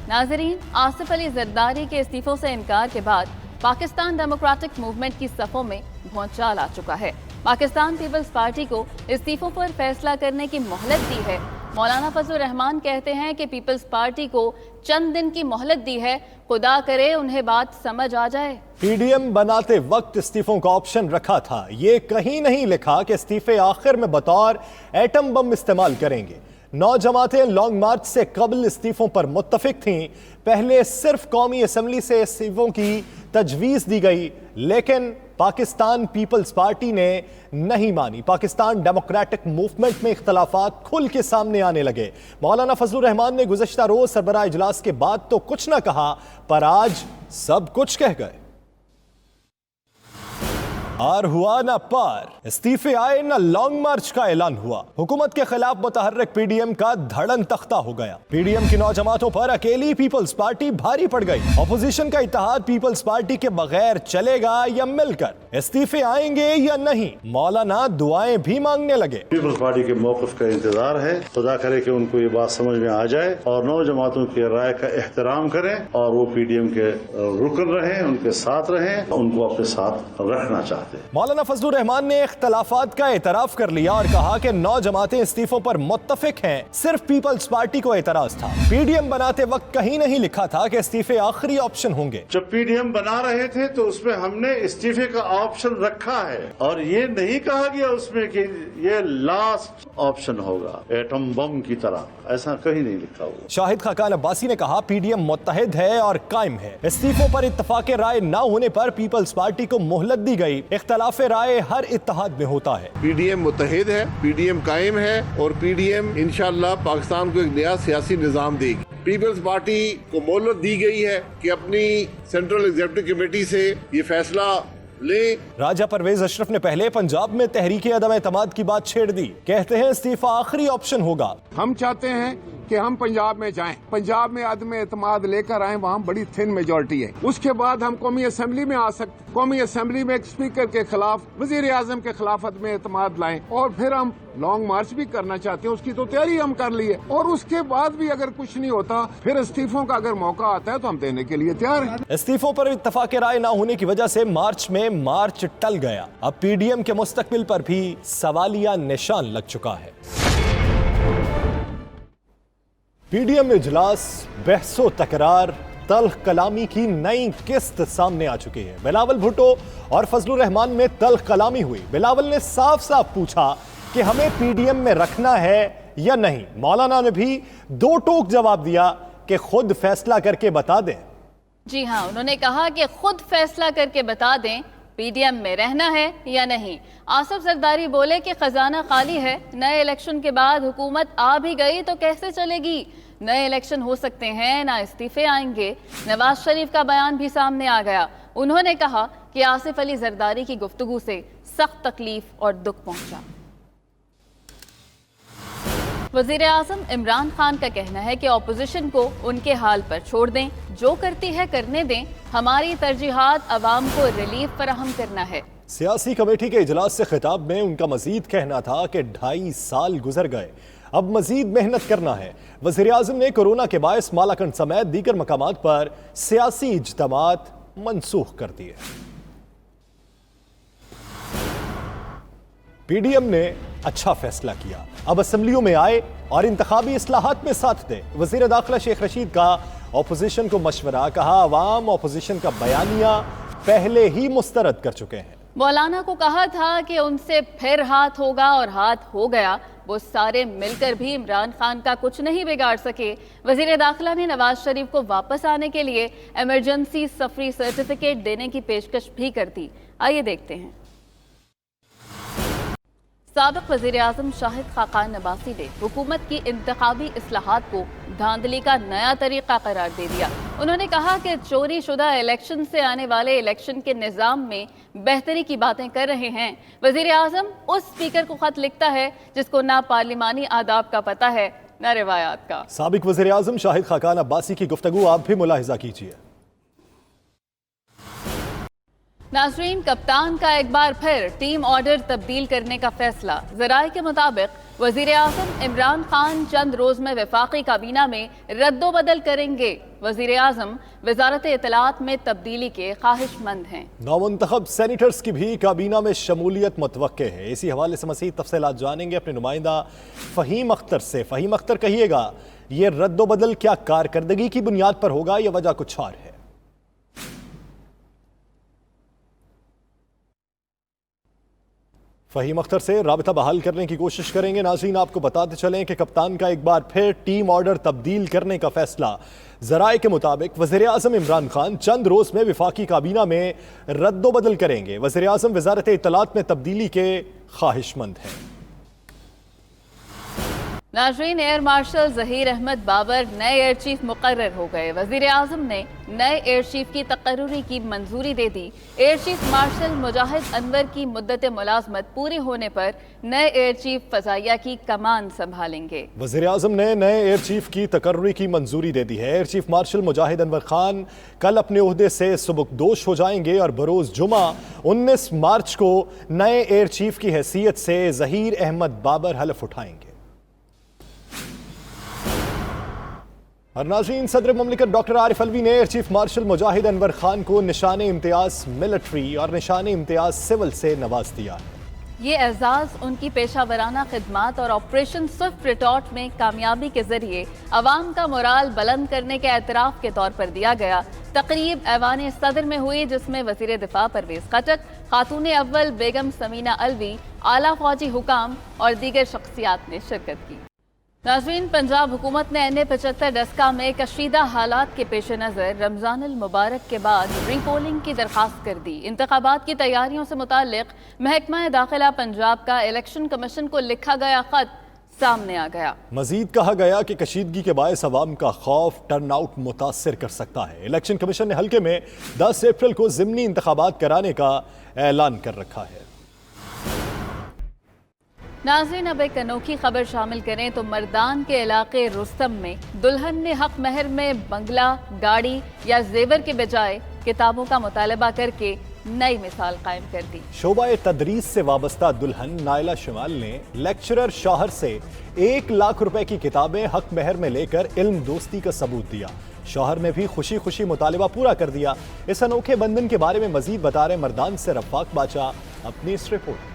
नाज़रीन, आसिफ अली जरदारी के इस्तीफों से इनकार के बाद पाकिस्तान डेमोक्रेटिक मूवमेंट की सफ़ों में भौचाल आ चुका है। पाकिस्तान पीपल्स पार्टी को इस्तीफों पर फैसला करने की मोहलत दी है। मौलाना फजलुर रहमान कहते हैं कि पीपल्स पार्टी को चंद दिन की मोहलत दी है, खुदा करे उन्हें बात समझ आ जाए। पीडीएम बनाते वक्त इस्तीफों का ऑप्शन रखा था। ये कहीं नहीं लिखा कि इस्तीफे आखिर में बतौर एटम बम इस्तेमाल करेंगे। 9 जमातें लॉन्ग मार्च से कबल इस्तीफों पर मुत्तफिक थीं। पहले सिर्फ कौमी असम्बली से इस्तीफों की तजवीज़ दी गई, लेकिन पाकिस्तान पीपल्स पार्टी ने नहीं मानी। पाकिस्तान डेमोक्रेटिक मूवमेंट में इख्तलाफात खुल के सामने आने लगे। मौलाना फजलुर रहमान ने गुज़श्ता रोज सरबराह इजलास के बाद तो कुछ ना कहा, पर आज सब कुछ कह गए। आर हुआ ना पार, इस्तीफे आए ना लॉन्ग मार्च का ऐलान हुआ। हुकूमत के खिलाफ मुतहर्रिक पीडीएम का धड़न तख्ता हो गया। पीडीएम की 9 जमातों पर अकेली पीपल्स पार्टी भारी पड़ गई। अपोजिशन का इत्तेहाद पीपल्स पार्टी के बगैर चलेगा या मिलकर? इस्तीफे आएंगे या नहीं? मौलाना दुआएं भी मांगने लगे। पीपल्स पार्टी के मौक़िफ़ का इंतजार है। खुदा करे कि उनको ये बात समझ में आ जाए और 9 जमातों की राय का एहतराम करें और वो पीडीएम के रुकन रहें, उनके साथ रहें, उनको अपने साथ रखना चाहते। मौलाना फजलुर रहमान ने इख्तलाफात का एतराफ कर लिया और कहा कि 9 जमातें इस्तीफों पर मुत्तफिक हैं, सिर्फ पीपल्स पार्टी को एतराज था। पीडीएम बनाते वक्त कहीं नहीं लिखा था कि इस्तीफे आखिरी ऑप्शन होंगे। जब पीडीएम बना रहे थे तो उसमें हमने इस्तीफे का ऑप्शन रखा है और ये नहीं कहा गया उसमें कि ये लास्ट ऑप्शन होगा एटम बम की तरह, ऐसा कहीं नहीं लिखा हुआ। शाहिद खाकान अब्बासी ने कहा पीडीएम मुत्तहिद है और कायम है। इस्तीफों पर इत्तफाक राय न होने पर पीपल्स पार्टी को मोहलत दी गई। इख्तलाफ राय हर इत्तेहाद में होता है। पीडीएम मुत्तहिद है, पीडीएम कायम है और पीडीएम इंशाअल्लाह पाकिस्तान को एक नया सियासी निजाम देगी। पीपल्स पार्टी को मोहलत दी गई है कि अपनी सेंट्रल एग्जीक्यूटिव कमेटी से ये फैसला ले। राजा परवेज अशरफ ने पहले पंजाब में तहरीक अदम एतमाद की बात छेड़ दी। कहते हैं इस्तीफा आखिरी ऑप्शन होगा। हम चाहते हैं कि हम पंजाब में जाएं, पंजाब में अदम एतमाद लेकर आए, वहाँ बड़ी थिन मेजॉरिटी है। उसके बाद हम कौमी असम्बली में आ सकते, कौमी असम्बली में एक स्पीकर के खिलाफ, वजीर आजम के खिलाफ अदम एतमाद लाएं और फिर हम लॉन्ग मार्च भी करना चाहते हैं। उसकी तो तैयारी हम कर ली है और उसके बाद भी अगर कुछ नहीं होता फिर इस्तीफों का अगर मौका आता है तो हम देने के लिए तैयार हैं। इस्तीफों पर इत्तफाक राय न होने की वजह से मार्च में मार्च टल गया। अब पीडीएम के मुस्तकबिल पर भी सवालिया निशान लग चुका है। पीडीएम इजलास, बहसो तकरार, तल्ख कलामी की नई किस्त सामने आ चुकी है। बिलावल भुट्टो और फजलुर रहमान में तल्ख कलामी हुई। बिलावल ने साफ साफ पूछा कि हमें पीडीएम में रखना है या नहीं। मौलाना ने भी दो टोक जवाब दिया कि खुद फैसला करके बता दें। जी हाँ, उन्होंने कहा कि खुद फैसला करके बता दें पीडीएम में रहना है या नहीं। आसिफ जरदारी बोले कि खजाना खाली है, नए इलेक्शन के बाद हुकूमत आ भी गई तो कैसे चलेगी? नए इलेक्शन हो सकते हैं, ना इस्तीफे आएंगे। नवाज शरीफ का बयान भी सामने आ गया। उन्होंने कहा कि आसिफ अली जरदारी की गुफ्तगू से सख्त तकलीफ और दुख पहुंचा। वज़ीर आज़म इमरान खान का कहना है कि अपोजिशन को उनके हाल पर छोड़ दें, जो करती है करने दें, हमारी तरजीहात अवाम को रिलीफ फराहम करना है। सियासी कमेटी के इजलास से खिताब में उनका मजीद कहना था कि 2.5 साल गुजर गए, अब मजीद मेहनत करना है। वज़ीर आज़म ने कोरोना के बायस मालाकंड समेत दीगर मकामात पर सियासी इज्तिमात मनसूख कर दिए। पीडीएम ने अच्छा फैसला किया, अब असेंबलियों में आए और इंतखाबी इस्लाहात में साथ दे। वज़ीर दाखिला शेख रशीद का अपोजिशन को मशवरा, कहा अवाम अपोजिशन का बयानिया पहले ही मुस्तरद कर चुके हैं। मौलाना को कहा था कि उनसे फिर हाथ होगा और हाथ हो गया। वो सारे मिलकर भी इमरान खान का कुछ नहीं बिगाड़ सके। वज़ीर दाखिला ने नवाज शरीफ को वापस आने के लिए इमरजेंसी सफरी सर्टिफिकेट देने की पेशकश भी कर दी। आइए देखते हैं। साबिक वज़ीर आज़म शाहिद खाकान अब्बासी ने हुकूमत की इंतखाबी इस्लाहात को धांधली का नया तरीका करार दे दिया। उन्होंने कहा कि चोरी शुदा इलेक्शन से आने वाले इलेक्शन के निज़ाम में बेहतरी की बातें कर रहे हैं। वज़ीर आज़म उस स्पीकर को खत लिखता है जिसको ना पार्लिमानी आदाब का पता है, ना रिवायात का। साबिक वज़ीर आज़म शाहिद खाकान अब्बासी की गुफ्तगू आप भी मुलाहिजा कीजिए। नाज़रीन, कप्तान का एक बार फिर टीम ऑर्डर तब्दील करने का फैसला। ज़राए के मुताबिक वज़ीर आज़म इमरान खान चंद रोज में वफाकी काबीना में रद्दोबदल करेंगे। वज़ीर आज़म वज़ारत इत्तलात में तब्दीली के ख्वाहिशमंद हैं। नौमुंतखब सेनेटर्स की भी काबीना में शमूलियत मुतवक्के है। इसी हवाले से मज़ीद तफसीलात जानेंगे अपने नुमाइंदा फ़हीम अख्तर से। फ़हीम अख्तर, कहिएगा, ये रद्दोबदल क्या कारकर्दगी की बुनियाद पर होगा या वजह कुछ और है? फ़हीम अख्तर से राबिता बहाल करने की कोशिश करेंगे। नाज़रीन, आपको बताते चलें कि कप्तान का एक बार फिर टीम ऑर्डर तब्दील करने का फैसला। ज़राए के मुताबिक वज़ीर आज़म इमरान खान चंद रोज़ में वफाकी काबीना में रद्दोबदल करेंगे। वज़ीर आज़म वज़ारत इत्तलात में तब्दीली के ख्वाहिशमंद हैं। नाज़रीन, एयर मार्शल ज़हीर अहमद बाबर नए एयर चीफ मुकर्रर हो गए। वज़ीर आज़म ने नए एयर चीफ की तकर्रुरी की मंजूरी दे दी। एयर चीफ मार्शल मुजाहिद अनवर की मुद्दत मुलाजमत पूरी होने पर नए एयर चीफ फ़ज़ाइया की कमान संभालेंगे। वज़ीर आज़म ने नए एयर चीफ की तकर्रुरी की मंजूरी दे दी है। एयर चीफ मार्शल मुजाहिद अनवर खान कल अपने ओहदे से सुबुकदोश हो जाएंगे और बरोज़ जुमा 19 मार्च को नए एयर चीफ की हैसियत से ज़हीर अहमद बाबर हलफ उठाएंगे। और नाज़रीन, सदर ममलिकत डॉक्टर आरिफ अलवी ने एयर चीफ मार्शल मुजाहिद अनवर खान को निशाने इम्तियाज़ मिलिट्री और निशाने इम्तियाज़ सिविल से नवाज दिया है। ये एजाज़ उनकी पेशावराना खिदमात और ऑपरेशन स्विफ्ट रिटॉर्ट में कामयाबी के जरिए अवाम का मोराल बुलंद करने के एतराफ़ के तौर पर दिया गया। तकरीब ऐवान सदर में हुई, जिसमें वज़ीर दिफा परवेज़ खटक, खातून अव्वल बेगम समीना अलवी, आला फौजी हुकाम और दीगर शख्सियात ने शिरकत की। नाज़रीन, पंजाब हुकूमत ने NA-75 डस्का में कशीदा हालात के पेश नज़र रमज़ान अल मुबारक के बाद रीपोलिंग की दरख्वास्त कर दी। इंतखाबात की तैयारियों से मुताल्लिक महकमा दाखिला पंजाब का इलेक्शन कमीशन को लिखा गया खत सामने आ गया। मजीद कहा गया कि कशीदगी के बायस अवाम का खौफ टर्नआउट मुतासिर कर सकता है। इलेक्शन कमीशन ने हल्के में 10 अप्रैल को ज़िमनी इंतखाबात कराने का ऐलान कर रखा है। नाज़रीन, अब एक अनोखी खबर शामिल करें तो मर्दान के इलाके रुस्तम में दुल्हन ने हक महर में बंगला, गाड़ी या जेवर के बजाय किताबों का मुतालबा करके नई मिसाल कायम कर दी। शोबाए तदरीस से वाबस्ता दुल्हन नायला शिमाल ने लेक्चरर शौहर से 1 लाख रुपए की किताबें हक महर में लेकर इल्म दोस्ती का सबूत दिया। शौहर ने भी खुशी खुशी मुतालबा पूरा कर दिया। इस अनोखे बंधन के बारे में मजीद बता रहे मर्दान से रफ़ाक बाचा अपनी इस रिपोर्ट।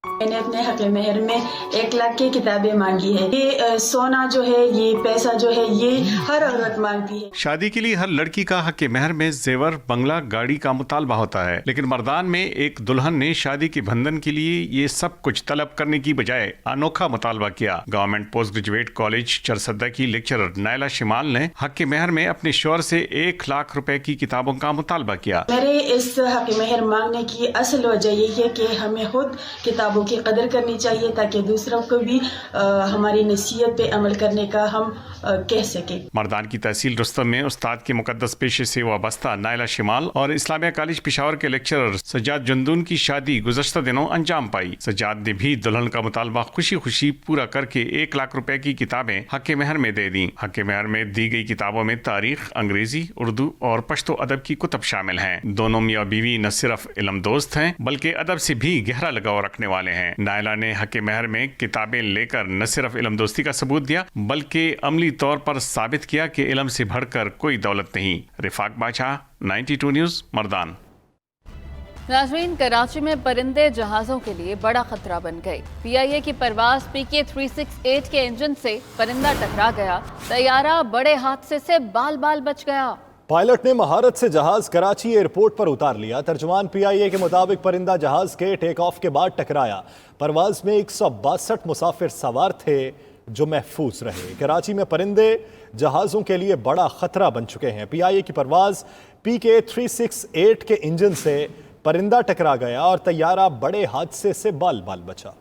मैंने अपने हक महर में 1 लाख की किताबें मांगी है। ये सोना जो है, ये पैसा जो है, ये हर औरत मांगती है। शादी के लिए हर लड़की का हक महर में जेवर, बंगला, गाड़ी का मुतालबा होता है, लेकिन मर्दान में एक दुल्हन ने शादी के बंधन के लिए ये सब कुछ तलब करने की बजाय अनोखा मुतालबा किया। Government post graduate college Charsadda की लेक्चरर नायला शिमाल ने हक महर में अपने शौहर से 1 लाख रुपए की किताबों का मुतालबा किया। मेरे इस हक महर मांगने की असल वजह यही है कि हमें खुद किताबों की कदर करनी चाहिए ताकि दूसरों को भी हमारी नसीहत पे अमल करने का हम कह सके। मर्दान की तहसील रुस्तम में उस्ताद के मुकद्दस पेशे से वाबस्ता नायला शिमाल और इस्लामिया कॉलेज पेशावर के लेक्चरर सज्जाद जंदून की शादी गुज़श्ता दिनों अंजाम पाई। सज्जाद ने भी दुल्हन का मुतालबा खुशी खुशी पूरा करके 1 लाख रुपए की किताबें हक महर में दे दी। हक महर में दी गई किताबों में तारीख, अंग्रेजी, उर्दू और पश्तो अदब की कुतब शामिल हैं। दोनों मियाँ बीवी न सिर्फ इल्म दोस्त हैं बल्कि अदब से भी गहरा लगाव रखने वाले हैं। नायला ने हक महर में किताबें लेकर न सिर्फ इल्म दोस्ती का सबूत दिया बल्कि अमली तौर पर साबित किया कि इल्म से बढ़कर कोई दौलत नहीं। रिफाक बादशाह, 92 न्यूज़, मर्दान। नाज़रीन, कराची में परिंदे जहाज़ों के लिए बड़ा खतरा बन गए। PIA की परवाज PK 368 के इंजन से परिंदा टकरा गया। तैयारा बड़े हादसे से बाल बाल बच गया। पायलट ने महारत से जहाज कराची एयरपोर्ट पर उतार लिया। तर्जुमान PIA के मुताबिक परिंदा जहाज के टेक ऑफ के बाद टकराया। परवाज में 162 मुसाफिर सवार थे जो महफूज रहे। कराची में परिंदे जहाज़ों के लिए बड़ा खतरा बन चुके हैं। PIA की परवाज PK 368 के इंजन से परिंदा टकरा गया और तैयारा बड़े हादसे से बाल बाल बचा।